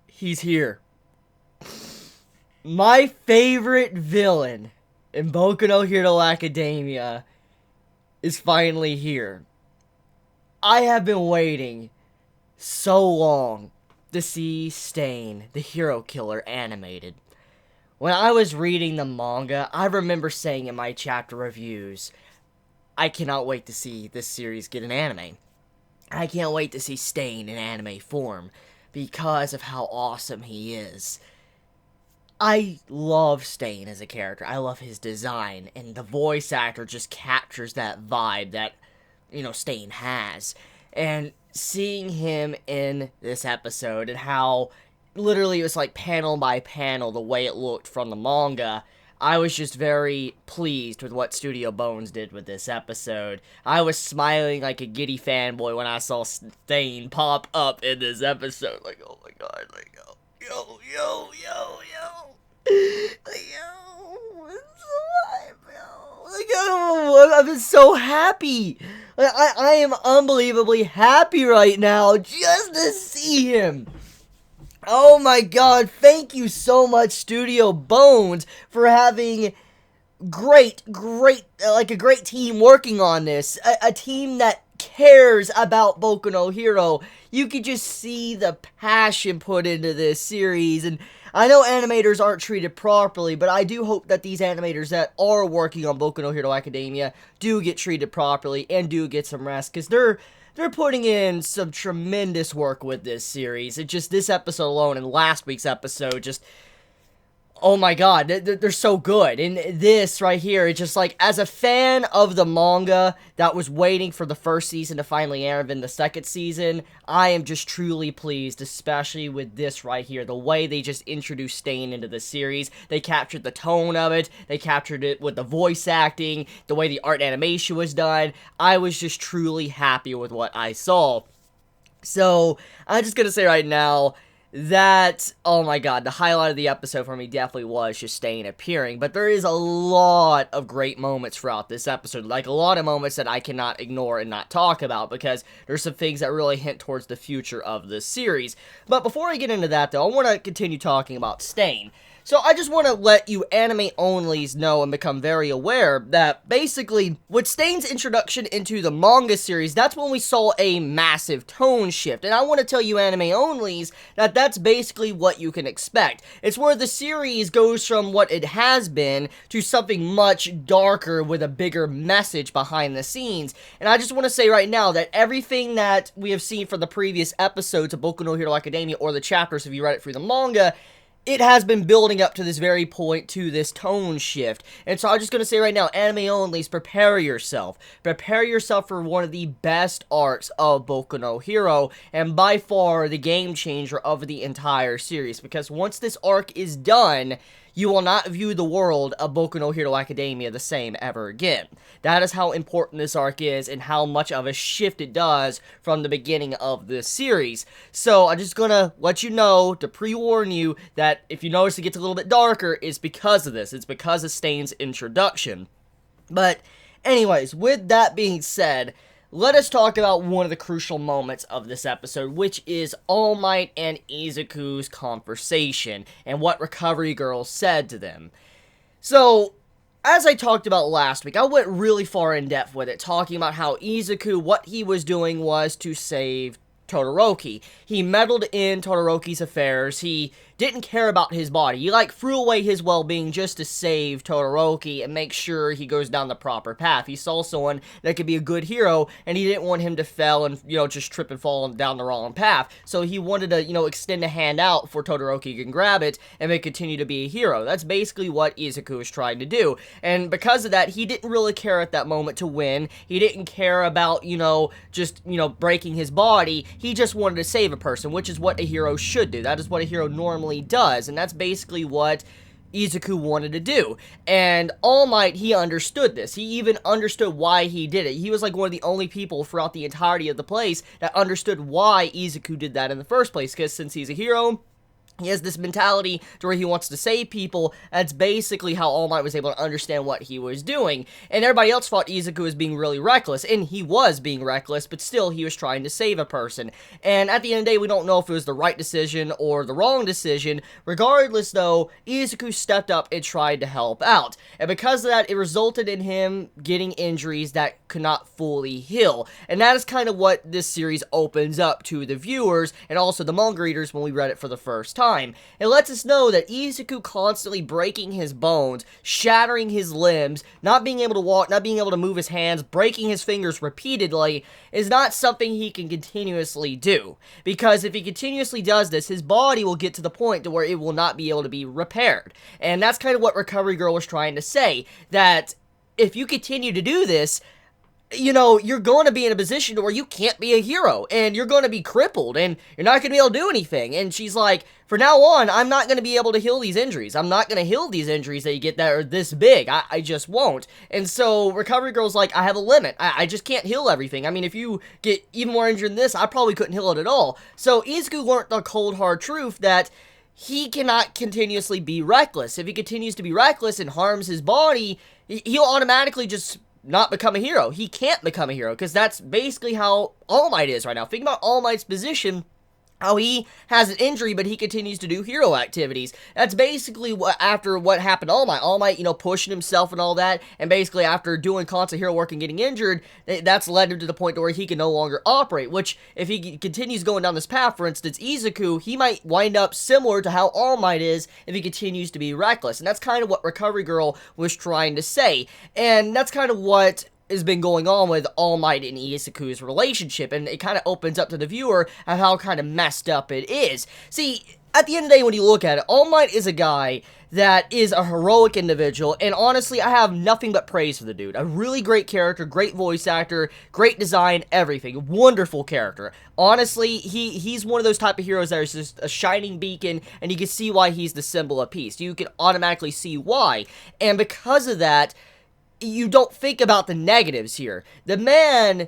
He's here. My favorite villain in Boku no Hero Academia is finally here. I have been waiting so long to see Stain, the hero killer, animated. When I was reading the manga, I remember saying in my chapter reviews, I cannot wait to see this series get an anime. I can't wait to see Stain in anime form because of how awesome he is. I love Stain as a character. I love his design, and the voice actor just captures that vibe that, Stain has. And seeing him in this episode and how literally it was like panel by panel the way it looked from the manga, I was just very pleased with what Studio Bones did with this episode. I was smiling like a giddy fanboy when I saw Stain pop up in this episode. Like, oh my god, like, yo, it's alive, yo. Like, I've been so happy. Like, I am unbelievably happy right now just to see him. Oh my god, thank you so much, Studio Bones, for having great team working on this. A team that cares about Boku no Hero. You could just see the passion put into this series, and I know animators aren't treated properly, but I do hope that these animators that are working on Boku no Hero Academia do get treated properly and do get some rest, because they're putting in some tremendous work with this series. It just, this episode alone and last week's episode, just, oh my god, they're so good. And this right here, it's just like, as a fan of the manga that was waiting for the first season to finally air in the second season, I am just truly pleased, especially with this right here. The way they just introduced Stain into the series, they captured the tone of it, they captured it with the voice acting, the way the art animation was done. I was just truly happy with what I saw. So, I'm just gonna say right now, that, oh my god, the highlight of the episode for me definitely was just Stain appearing, but there is a lot of great moments throughout this episode, like a lot of moments that I cannot ignore and not talk about, because there's some things that really hint towards the future of this series. But before I get into that, though, I want to continue talking about Stain. So I just want to let you anime-onlys know and become very aware that basically, with Stain's introduction into the manga series, that's when we saw a massive tone shift. And I want to tell you anime-onlys that that's basically what you can expect. It's where the series goes from what it has been to something much darker with a bigger message behind the scenes. And I just want to say right now that everything that we have seen from the previous episodes of Boku no Hero Academia, or the chapters if you read it through the manga, it has been building up to this very point, to this tone shift. And so I'm just going to say right now, anime-onlys, prepare yourself. Prepare yourself for one of the best arcs of Boku no Hero, and by far the game changer of the entire series. Because once this arc is done, you will not view the world of Boku no Hero Academia the same ever again. That is how important this arc is, and how much of a shift it does from the beginning of this series. So, I'm just gonna let you know, to pre-warn you, that if you notice it gets a little bit darker, it's because of this. It's because of Stain's introduction. But, anyways, with that being said, let us talk about one of the crucial moments of this episode, which is All Might and Izuku's conversation, and what Recovery Girl said to them. So, as I talked about last week, I went really far in depth with it, talking about how Izuku, what he was doing was to save Todoroki. He meddled in Todoroki's affairs. He didn't care about his body. He, threw away his well-being just to save Todoroki and make sure he goes down the proper path. He saw someone that could be a good hero, and he didn't want him to fail and, just trip and fall down the wrong path. So he wanted to, extend a hand out for Todoroki can grab it and then continue to be a hero. That's basically what Izuku was trying to do. And because of that, he didn't really care at that moment to win. He didn't care about, just, breaking his body. He just wanted to save a person, which is what a hero should do. That is what a hero normally does, and that's basically what Izuku wanted to do. And All Might, he understood this. He even understood why he did it. He was one of the only people throughout the entirety of the place that understood why Izuku did that in the first place, because since he's a hero, He has this mentality to where he wants to save people. That's basically how All Might was able to understand what he was doing. And everybody else thought Izuku was being really reckless, and he was being reckless, but still he was trying to save a person. And at the end of the day, we don't know if it was the right decision or the wrong decision. Regardless, though, Izuku stepped up and tried to help out. And because of that, it resulted in him getting injuries that could not fully heal. And that is kind of what this series opens up to the viewers, and also the manga readers when we read it for the first time. It lets us know that Izuku constantly breaking his bones, shattering his limbs, not being able to walk, not being able to move his hands, breaking his fingers repeatedly, is not something he can continuously do. Because if he continuously does this, his body will get to the point to where it will not be able to be repaired. And that's kind of what Recovery Girl was trying to say, that if you continue to do this, you know, you're going to be in a position where you can't be a hero, and you're going to be crippled, and you're not going to be able to do anything. And she's like, for now on, I'm not going to be able to heal these injuries. I'm not going to heal these injuries that you get that are this big. I just won't. And so Recovery Girl's like, I have a limit. I just can't heal everything. I mean, if you get even more injured than this, I probably couldn't heal it at all. So Izuku learned the cold, hard truth that he cannot continuously be reckless. If he continues to be reckless and harms his body, he'll automatically just not become a hero. He can't become a hero, because that's basically how All Might is right now. Think about All Might's position, how he has an injury, but he continues to do hero activities. That's basically after what happened to All Might. All Might, you know, pushing himself and all that, and basically after doing constant hero work and getting injured, that's led him to the point where he can no longer operate, which, if he continues going down this path, for instance, Izuku, he might wind up similar to how All Might is if he continues to be reckless, and that's kind of what Recovery Girl was trying to say, and that's kind of what has been going on with All Might and Izuku's relationship, and it kind of opens up to the viewer of how kind of messed up it is. See, at the end of the day, when you look at it, All Might is a guy that is a heroic individual, and honestly, I have nothing but praise for the dude. A really great character, great voice actor, great design, everything. Wonderful character. Honestly, he's one of those type of heroes that is just a shining beacon, and you can see why he's the symbol of peace. You can automatically see why, and because of that, you don't think about the negatives here. The man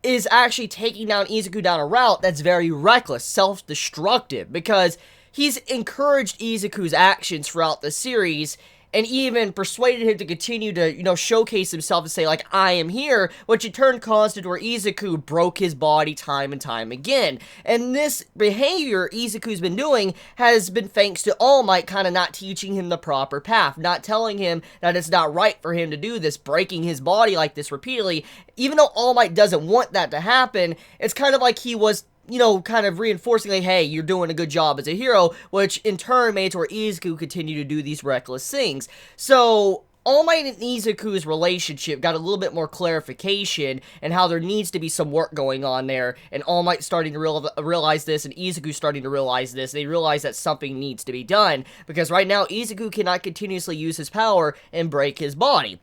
is actually taking down Izuku down a route that's very reckless, self-destructive, because he's encouraged Izuku's actions throughout the series, and even persuaded him to continue to, you know, showcase himself and say, like, I am here, which in turn caused it where Izuku broke his body time and time again. And this behavior Izuku's been doing has been thanks to All Might kind of not teaching him the proper path, not telling him that it's not right for him to do this, breaking his body like this repeatedly. Even though All Might doesn't want that to happen, it's kind of like he was, you know, kind of reinforcing, like, hey, you're doing a good job as a hero, which in turn made it to where Izuku continued to do these reckless things. So All Might and Izuku's relationship got a little bit more clarification, and how there needs to be some work going on there, and All Might starting to realize this, and Izuku starting to realize this. They realize that something needs to be done, because right now Izuku cannot continuously use his power and break his body.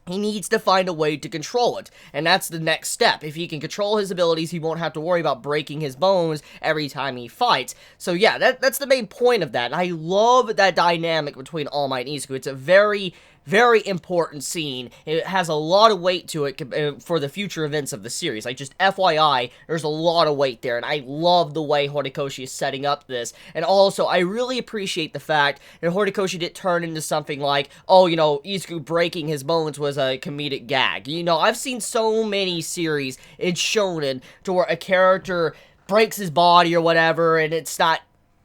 He needs to find a way to control it, and that's the next step. If he can control his abilities, he won't have to worry about breaking his bones every time he fights. So yeah, that's the main point of that, and I love that dynamic between All Might and Izuku. It's a very, very important scene. It has a lot of weight to it for the future events of the series. Like, just FYI, there's a lot of weight there, and I love the way Horikoshi is setting up this. And also, I really appreciate the fact that Horikoshi didn't turn into something like, oh, you know, Izuku breaking his bones was a comedic gag. You know, I've seen so many series in shonen to where a character breaks his body or whatever, and it's not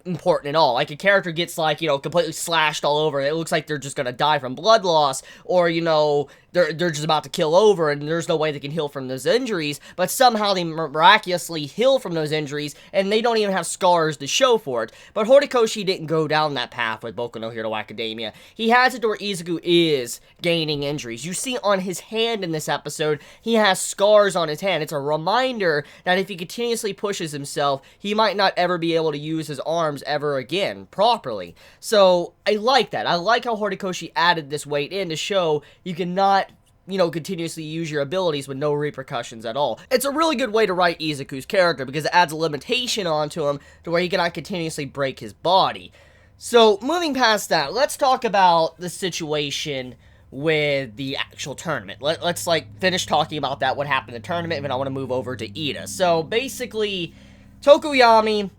important at all. Like, a character gets, like, you know, completely slashed all over, it looks like they're just gonna die from blood loss, or, you know, they're just about to kill over, and there's no way they can heal from those injuries, but somehow they miraculously heal from those injuries, and they don't even have scars to show for it. But Horikoshi didn't go down that path with Boku no Hero Academia. He has it to where Izuku is gaining injuries. You see on his hand in this episode, he has scars on his hand. It's a reminder that if he continuously pushes himself, he might not ever be able to use his arms ever again properly. So I like that. I like how Horikoshi added this weight in to show you cannot, you know, continuously use your abilities with no repercussions at all. It's a really good way to write Izuku's character, because it adds a limitation onto him to where he cannot continuously break his body. So, moving past that, let's talk about the situation with the actual tournament. Let's, like, finish talking about that, what happened in the tournament, and then I want to move over to Ida. So, basically, Tokuyami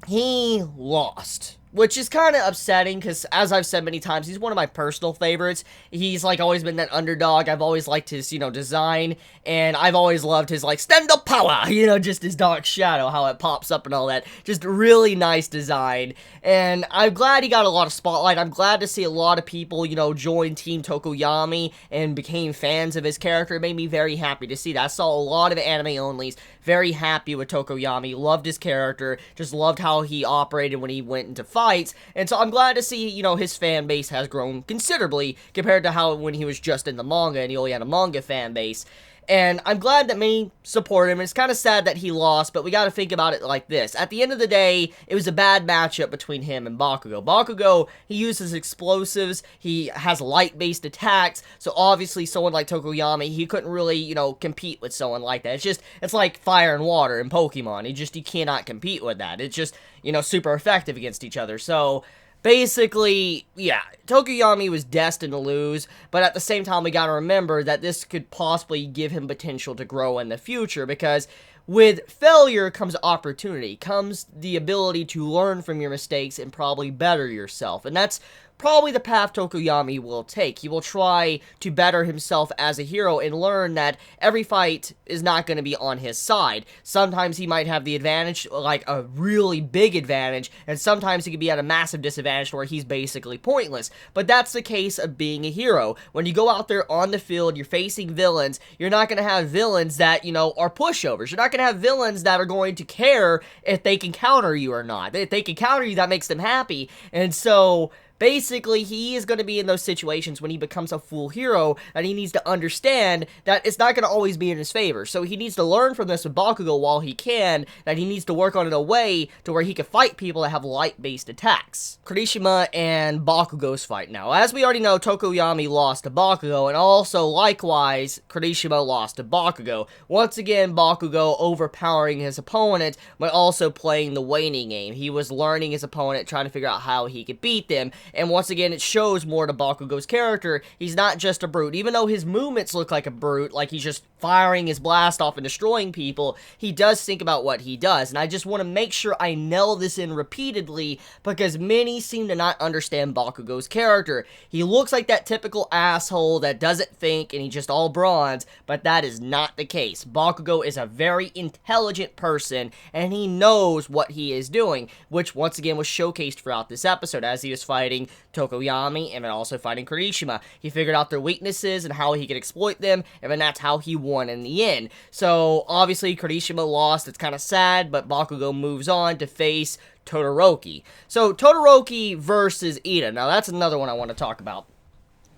he lost, which is kind of upsetting because, as I've said many times, he's one of my personal favorites. He's like always been that underdog. I've always liked his, design, and I've always loved his like stand up power, just his dark shadow, how it pops up and all that. Just really nice design, and I'm glad he got a lot of spotlight. I'm glad to see a lot of people, join Team Tokoyami and became fans of his character. It made me very happy to see that. I saw a lot of anime onlys very happy with Tokoyami, loved his character, just loved how he operated when he went into fights, and so I'm glad to see, his fan base has grown considerably compared to how when he was just in the manga and he only had a manga fan base. And I'm glad that many support him. It's kind of sad that he lost, but we got to think about it like this. At the end of the day, it was a bad matchup between him and Bakugo. Bakugo, he uses explosives, he has light-based attacks, so obviously someone like Tokoyami, he couldn't really, compete with someone like that. It's like fire and water in Pokemon. You cannot compete with that. It's just, super effective against each other. So basically, yeah, Tokoyami was destined to lose, but at the same time, we gotta remember that this could possibly give him potential to grow in the future, because with failure comes opportunity, comes the ability to learn from your mistakes and probably better yourself, and that's probably the path Tokoyami will take. He will try to better himself as a hero and learn that every fight is not going to be on his side. Sometimes he might have the advantage, like a really big advantage, and sometimes he could be at a massive disadvantage where he's basically pointless. But that's the case of being a hero. When you go out there on the field, you're facing villains, you're not going to have villains that, are pushovers. You're not going to have villains that are going to care if they can counter you or not. If they can counter you, that makes them happy. And so basically, he is going to be in those situations when he becomes a full hero, and he needs to understand that it's not going to always be in his favor. So he needs to learn from this with Bakugo while he can, that he needs to work on it in a way to where he can fight people that have light-based attacks. Kirishima and Bakugo's fight now. As we already know, Tokoyami lost to Bakugo, and also, likewise, Kirishima lost to Bakugo. Once again, Bakugo overpowering his opponent, but also playing the waiting game. He was learning his opponent, trying to figure out how he could beat them. And once again, it shows more to Bakugo's character. He's not just a brute. Even though his movements look like a brute, like he's just firing his blast off and destroying people, he does think about what he does. And I just want to make sure I nail this in repeatedly, because many seem to not understand Bakugo's character. He looks like that typical asshole that doesn't think and he's just all bronze, but that is not the case. Bakugo is a very intelligent person, and he knows what he is doing, which once again was showcased throughout this episode as he was fighting Tokoyami and then also fighting Kirishima. He figured out their weaknesses and how he could exploit them, and then that's how he won in the end. So obviously Kirishima lost. It's kind of sad, but Bakugo moves on to face Todoroki. So Todoroki versus Ida. Now that's another one I want to talk about.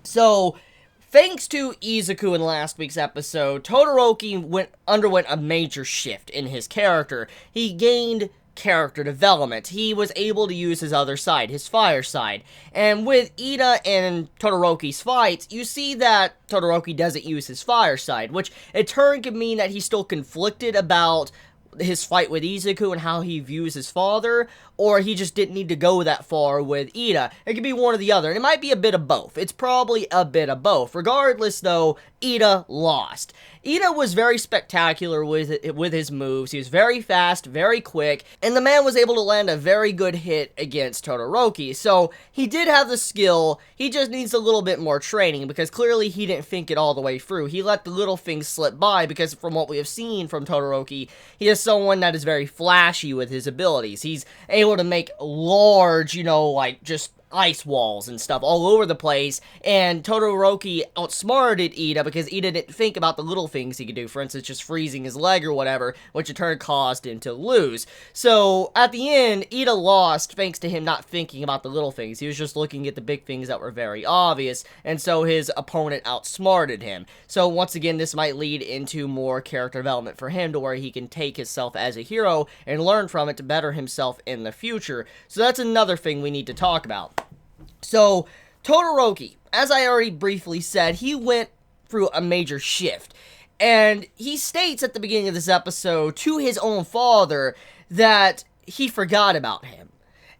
So thanks to Izuku in last week's episode, Todoroki underwent a major shift in his character. He gained character development. He was able to use his other side, his fire side. And with Ida and Todoroki's fights, you see that Todoroki doesn't use his fire side, which in turn could mean that he's still conflicted about his fight with Izuku and how he views his father, or he just didn't need to go that far with Ida. It could be one or the other, and it might be a bit of both. It's probably a bit of both. Regardless, though, Ida lost. Ida was very spectacular with his moves. He was very fast, very quick, and the man was able to land a very good hit against Todoroki. So he did have the skill. He just needs a little bit more training, because clearly he didn't think it all the way through. He let the little things slip by, because from what we have seen from Todoroki, he is someone that is very flashy with his abilities. He's able to make large, like just ice walls and stuff all over the place, and Todoroki outsmarted Ida because Ida didn't think about the little things he could do, for instance, just freezing his leg or whatever, which in turn caused him to lose. So, at the end, Ida lost thanks to him not thinking about the little things. He was just looking at the big things that were very obvious, and so his opponent outsmarted him. So, once again, this might lead into more character development for him, to where he can take himself as a hero and learn from it to better himself in the future. So that's another thing we need to talk about. So, Todoroki, as I already briefly said, he went through a major shift. And he states at the beginning of this episode to his own father that he forgot about him.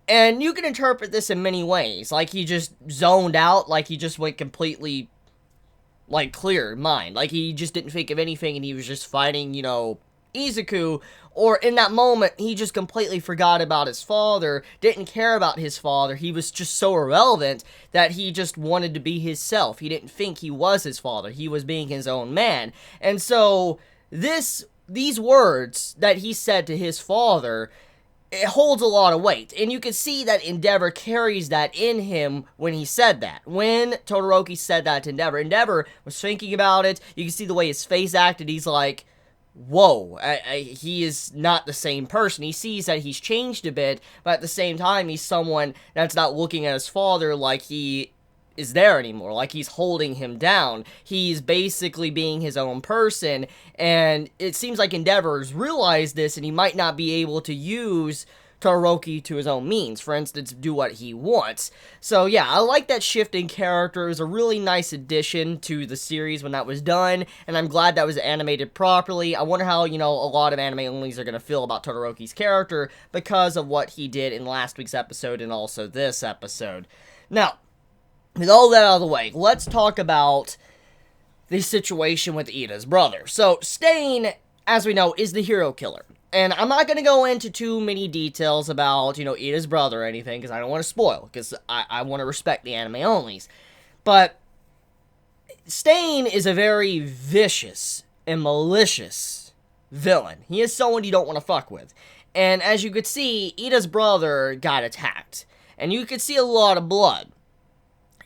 And you can interpret this in many ways. Like he just zoned out, like he just went completely, like, clear in mind. Like he just didn't think of anything and he was just fighting, Izuku, or in that moment, he just completely forgot about his father, didn't care about his father. He was just so irrelevant that he just wanted to be himself. He didn't think he was his father. He was being his own man. And so, these words that he said to his father, it holds a lot of weight. And you can see that Endeavor carries that in him when he said that. When Todoroki said that to Endeavor, Endeavor was thinking about it. You can see the way his face acted. He's like, whoa, he is not the same person. He sees that he's changed a bit, but at the same time, he's someone that's not looking at his father like he is there anymore, like he's holding him down. He's basically being his own person, and it seems like Endeavor's realized this, and he might not be able to use Todoroki to his own means, for instance, do what he wants. So yeah, I like that shift in character. It was a really nice addition to the series when that was done, and I'm glad that was animated properly. I wonder how, a lot of anime-onlys are going to feel about Todoroki's character because of what he did in last week's episode and also this episode. Now, with all that out of the way, let's talk about the situation with Ida's brother. So, Stain, as we know, is the hero killer. And I'm not going to go into too many details about, Ida's brother or anything, because I don't want to spoil, because I want to respect the anime-onlys. But Stain is a very vicious and malicious villain. He is someone you don't want to fuck with. And as you could see, Ida's brother got attacked. And you could see a lot of blood.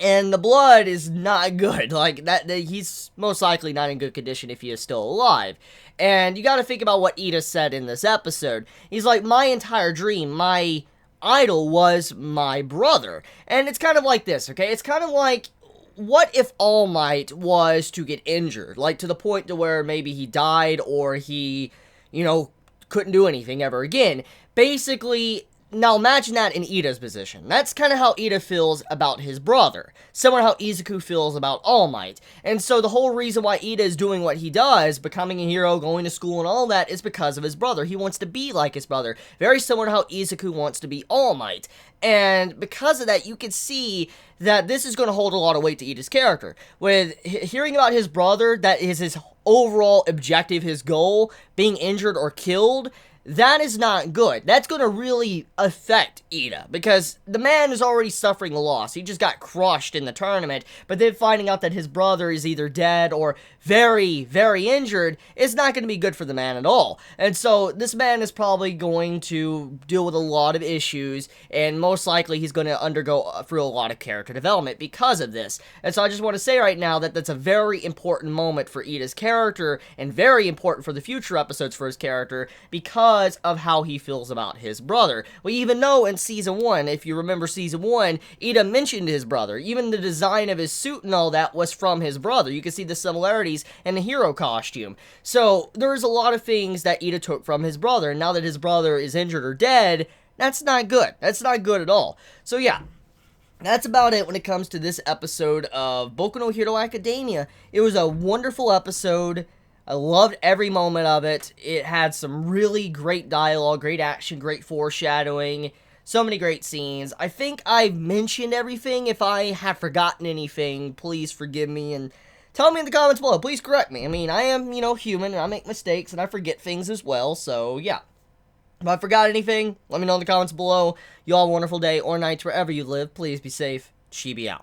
And the blood is not good. Like, he's most likely not in good condition if he is still alive. And you gotta think about what Ida said in this episode. He's like, my entire dream, my idol was my brother. And it's kind of like this, okay? It's kind of like, what if All Might was to get injured? Like, to the point to where maybe he died or he, couldn't do anything ever again. Basically, now imagine that in Ida's position. That's kind of how Ida feels about his brother. Similar to how Izuku feels about All Might. And so the whole reason why Ida is doing what he does, becoming a hero, going to school and all that, is because of his brother. He wants to be like his brother. Very similar to how Izuku wants to be All Might. And because of that, you can see that this is going to hold a lot of weight to Ida's character. With hearing about his brother, that is his overall objective, his goal, being injured or killed, that is not good. That's going to really affect Ida, because the man is already suffering a loss. He just got crushed in the tournament, but then finding out that his brother is either dead or very, very injured is not going to be good for the man at all. And so this man is probably going to deal with a lot of issues, and most likely he's going to undergo through a lot of character development because of this. And so I just want to say right now that that's a very important moment for Ida's character, and very important for the future episodes for his character, because of how he feels about his brother. We even know in Season 1, if you remember Season 1, Ida mentioned his brother. Even the design of his suit and all that was from his brother. You can see the similarities in the hero costume. So, there's a lot of things that Ida took from his brother, and now that his brother is injured or dead, that's not good. That's not good at all. So yeah, that's about it when it comes to this episode of Boku no Hero Academia. It was a wonderful episode. I loved every moment of it. It had some really great dialogue, great action, great foreshadowing, so many great scenes. I think I've mentioned everything. If I have forgotten anything, please forgive me and tell me in the comments below. Please correct me. I mean, I am, human, and I make mistakes, and I forget things as well, so yeah. If I forgot anything, let me know in the comments below. You all have a wonderful day or night wherever you live. Please be safe. Chibi out.